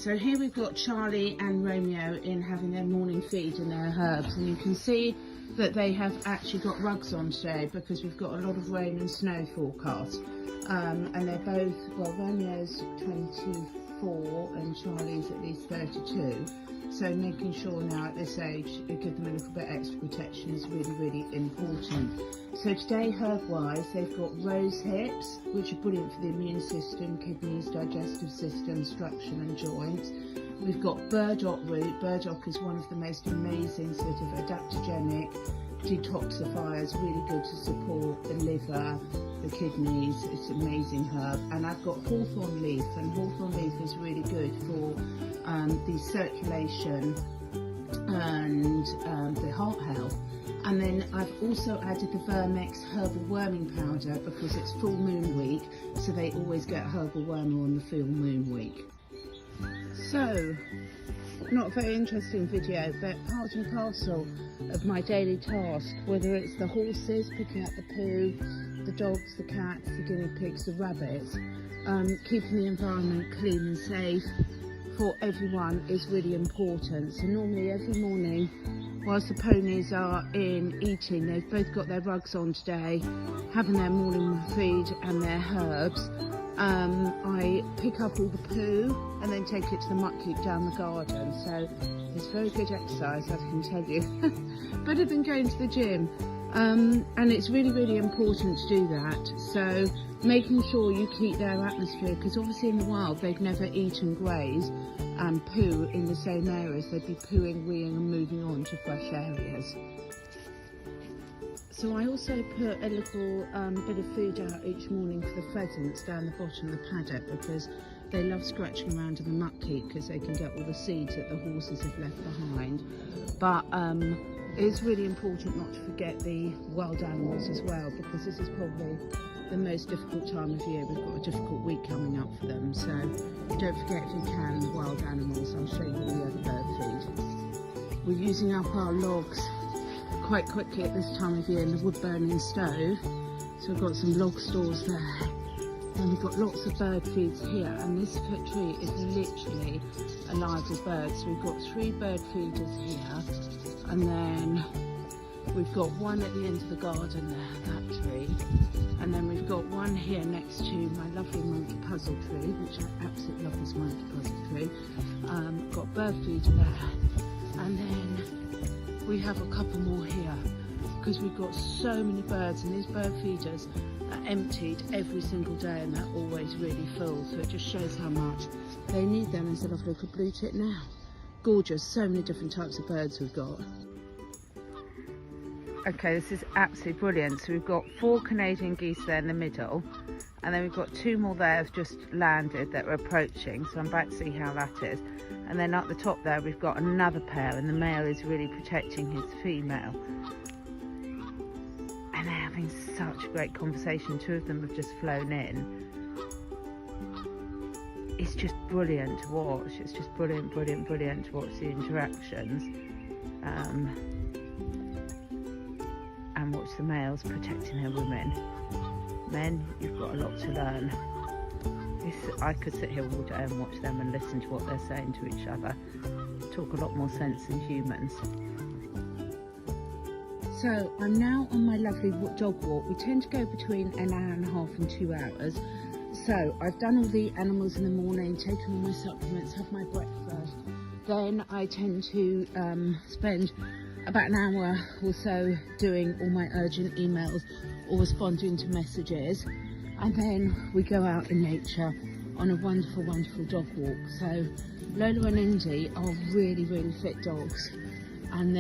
So here we've got Charlie and Romeo in having their morning feed and their herbs, and you can see that they have actually got rugs on today because we've got a lot of rain and snow forecast. And they're both, well, Romeo's 24 and Charlie's at least 32. So making sure now at this age to give them a little bit extra protection is really, really important. So today, herb-wise, they've got rose hips, which are brilliant for the immune system, kidneys, digestive system, structure and joints. We've got burdock root. Burdock is one of the most amazing sort of adaptogenic detoxifiers, really good to support the liver, the kidneys. It's an amazing herb. And I've got hawthorn leaf, and hawthorn leaf is really good for the circulation and the heart health. And then I've also added the Vermex herbal worming powder because it's full moon week, so they always get herbal worming on the full moon week. So, not a very interesting video, but part and parcel of my daily task, whether it's the horses, picking up the poo, the dogs, the cats, the guinea pigs, the rabbits, keeping the environment clean and safe for everyone is really important. So normally every morning, whilst the ponies are in eating, they've both got their rugs on today, having their morning feed and their herbs. I pick up all the poo and then take it to the muck heap down the garden. So it's very good exercise, I can tell you. Better than going to the gym. And it's really, really important to do that. So making sure you keep their atmosphere, because obviously in the wild they'd never eat and graze and poo in the same areas. They'd be pooing, weeing and moving on to fresh areas. So I also put a little bit of food out each morning for the pheasants down the bottom of the paddock, because they love scratching around in the muck heap because they can get all the seeds that the horses have left behind. But it's really important not to forget the wild animals as well, because this is probably the most difficult time of year. We've got a difficult week coming up for them, so don't forget, if you can, the wild animals. I'll show you all the other bird feed. We're using up our logs quite quickly at this time of year in the wood burning stove, so we've got some log stores there, and we've got lots of bird feeds here, and this tree is literally alive with birds. So we've got 3 bird feeders here, and then we've got one at the end of the garden there, that tree, and then we've got one here next to my lovely monkey puzzle tree, which I absolutely love, this monkey puzzle tree. Got bird feeder there, and then we have a couple more here because we've got so many birds, and these bird feeders are emptied every single day and they're always really full, so it just shows how much they need them. Instead of look at blue tit now, gorgeous, so many different types of birds we've got. Okay, this is absolutely brilliant. So we've got 4 Canadian geese there in the middle, and then we've got 2 more there have just landed that are approaching, so I'm about to see how that is. And then up the top there we've got another pair, and the male is really protecting his female. And they're having such a great conversation. 2 of them have just flown in. It's just brilliant to watch. It's just brilliant, brilliant, brilliant to watch the interactions. And watch the males protecting their women. Men, you've got a lot to learn. I could sit here all day and watch them and listen to what they're saying to each other. Talk a lot more sense than humans. So I'm now on my lovely dog walk. We tend to go between an hour and a half and 2 hours. So I've done all the animals in the morning, taken all my supplements, have my breakfast. Then I tend to spend about an hour or so doing all my urgent emails or responding to messages, and then we go out in nature on a wonderful, wonderful dog walk. So Lola and Indy are really, really fit dogs, and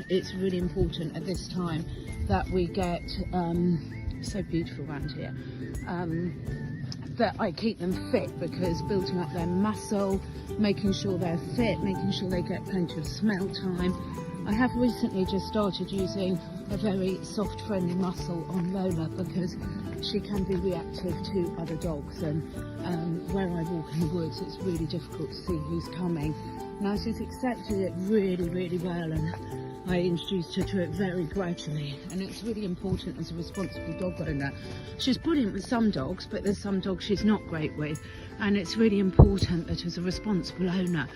it's really important at this time that we get so beautiful around here, that I keep them fit, because building up their muscle, making sure they're fit, making sure they get plenty of smell time. I have recently just started using a very soft, friendly muscle on Lola because she can be reactive to other dogs, and where I walk in the woods it's really difficult to see who's coming. Now she's accepted it really, really well, and I introduced her to it very gradually, and it's really important as a responsible dog owner. She's brilliant with some dogs, but there's some dogs she's not great with, and it's really important that as a responsible owner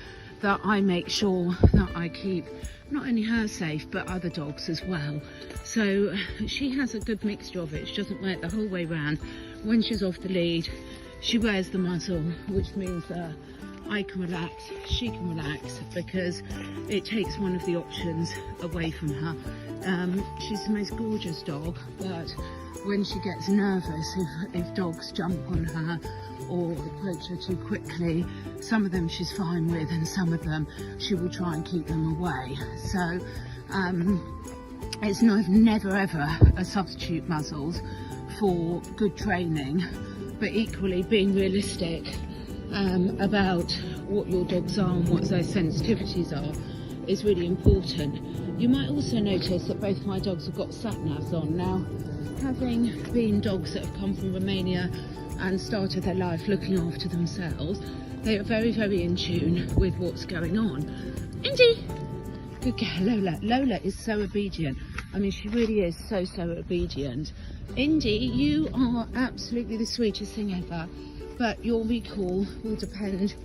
that I make sure that I keep not only her safe but other dogs as well. So she has a good mixture of it. She doesn't wear it the whole way round. When she's off the lead, she wears the muzzle, which means that I can relax, she can relax, because it takes one of the options away from her. She's the most gorgeous dog, but when she gets nervous, if dogs jump on her or approach her too quickly, some of them she's fine with, and some of them she will try and keep them away. So it's never ever a substitute muzzles for good training, but equally being realistic about what your dogs are and what their sensitivities are is really important. You might also notice that both my dogs have got sat navs on. Now, having been dogs that have come from Romania and started their life looking after themselves, they are very, very in tune with what's going on. Indy! Good girl, Lola. Lola is so obedient. I mean, she really is so obedient. Indy, you are absolutely the sweetest thing ever, but your recall will depend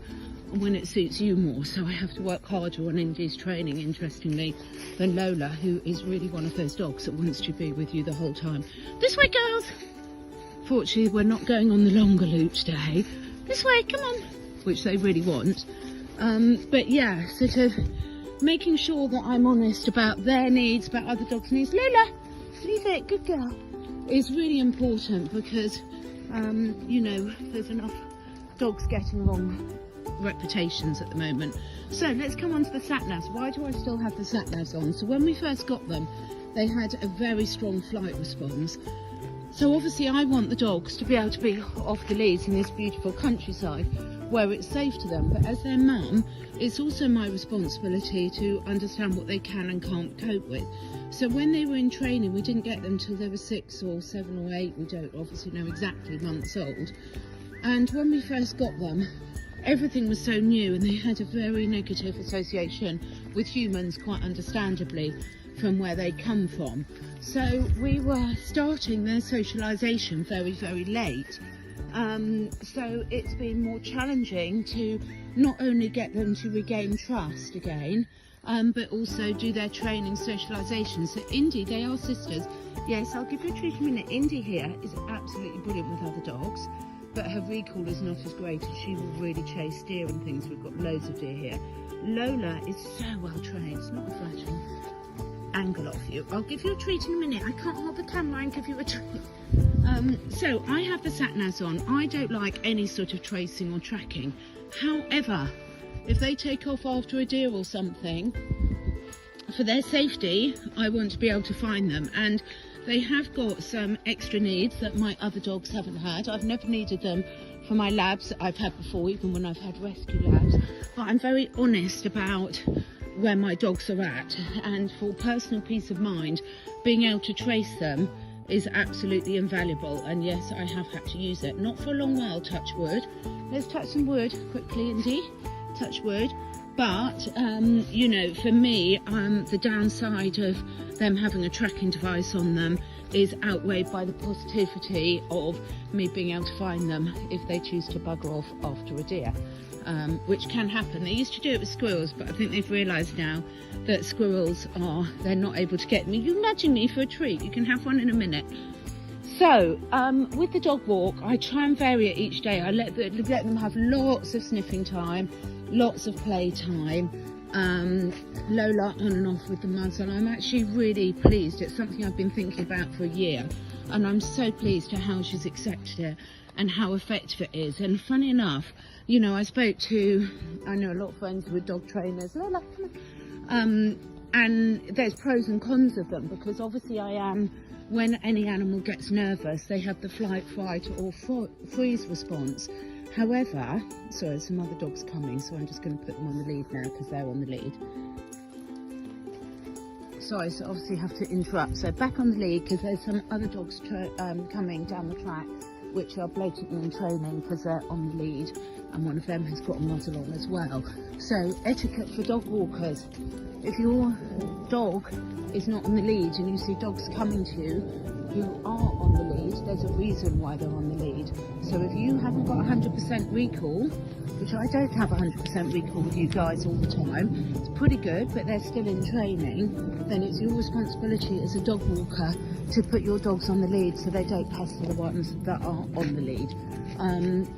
on when it suits you more. So I have to work harder on Indy's training, interestingly, than Lola, who is really one of those dogs that wants to be with you the whole time. This way, girls! Fortunately, we're not going on the longer loop today. This way, come on! Which they really want. But yeah, sort of making sure that I'm honest about their needs, about other dogs' needs. Lola, leave it, good girl. Is really important, because you know, there's enough dogs getting wrong reputations at the moment. So let's come on to the sat navs. Why do I still have the sat navs on? So when we first got them, they had a very strong flight response. So obviously I want the dogs to be able to be off the leads in this beautiful countryside where it's safe to them, but as their mum, it's also my responsibility to understand what they can and can't cope with. So when they were in training, we didn't get them till they were 6 or 7 or 8, we don't obviously know exactly, months old. And when we first got them, everything was so new, and they had a very negative association with humans, quite understandably, from where they come from. So we were starting their socialisation very, very late. So it's been more challenging to not only get them to regain trust again, but also do their training socialisation. So Indy, they are sisters. Yes, I'll give you a treat in a minute. Indy here is absolutely brilliant with other dogs, but her recall is not as great, and she will really chase deer and things. We've got loads of deer here. Lola is so well trained. It's not a flashing angle off you. I'll give you a treat in a minute. I can't hold the camera and give you a treat. So I have the sat navs on. I don't like any sort of tracing or tracking. However, if they take off after a deer or something, for their safety, I want to be able to find them. And they have got some extra needs that my other dogs haven't had. I've never needed them for my labs that I've had before, even when I've had rescue labs. But I'm very honest about where my dogs are at. And for personal peace of mind, being able to trace them is absolutely invaluable. And yes, I have had to use it. Not for a long while, touch wood. Let's touch some wood quickly, Indy. Touch wood. But you know, for me, the downside of them having a tracking device on them is outweighed by the positivity of me being able to find them if they choose to bugger off after a deer, which can happen. They used to do it with squirrels, but I think they've realised now that squirrels they're not able to get me. You're nudging me for a treat. You can have one in a minute. So with the dog walk, I try and vary it each day. I let them have lots of sniffing time, lots of play time. Lola on and off with the muzzle. I'm actually really pleased. It's something I've been thinking about for a year, and I'm so pleased at how she's accepted it and how effective it is. And funny enough, you know, I know a lot of friends with dog trainers. Lola, come on. And there's pros and cons of them, because obviously when any animal gets nervous, they have the flight, fight or freeze response. However, sorry, some other dogs coming, so I'm just going to put them on the lead now because they're on the lead. Sorry, so obviously have to interrupt. So back on the lead because there's some other dogs coming down the track. which are blatantly in training because they're on the lead, and one of them has got a muzzle on as well. So etiquette for dog walkers: if your dog is not on the lead and you see dogs coming to you who are on the lead, there's a reason why they're on the lead. So if you haven't got 100% recall, which I don't have 100% recall with you guys all the time, it's pretty good, but they're still in training, then it's your responsibility as a dog walker to put your dogs on the lead so they don't pester the ones that are on the lead.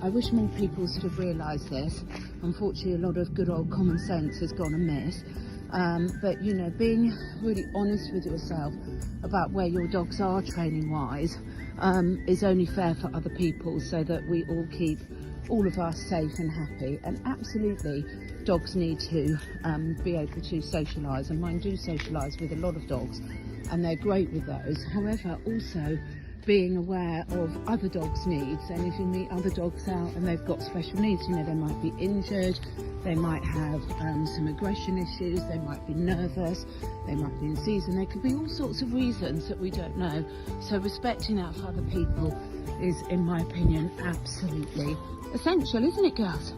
I wish more people sort of realise this. Unfortunately, a lot of good old common sense has gone amiss. But you know, being really honest with yourself about where your dogs are training wise is only fair for other people, so that we all keep all of us safe and happy. And absolutely, dogs need to be able to socialise, and mine do socialise with a lot of dogs, and they're great with those. However, also being aware of other dogs' needs, and if you meet other dogs out and they've got special needs, you know, they might be injured, they might have some aggression issues, they might be nervous, they might be in season, there could be all sorts of reasons that we don't know. So respecting that for other people is, in my opinion, absolutely essential, isn't it, girls?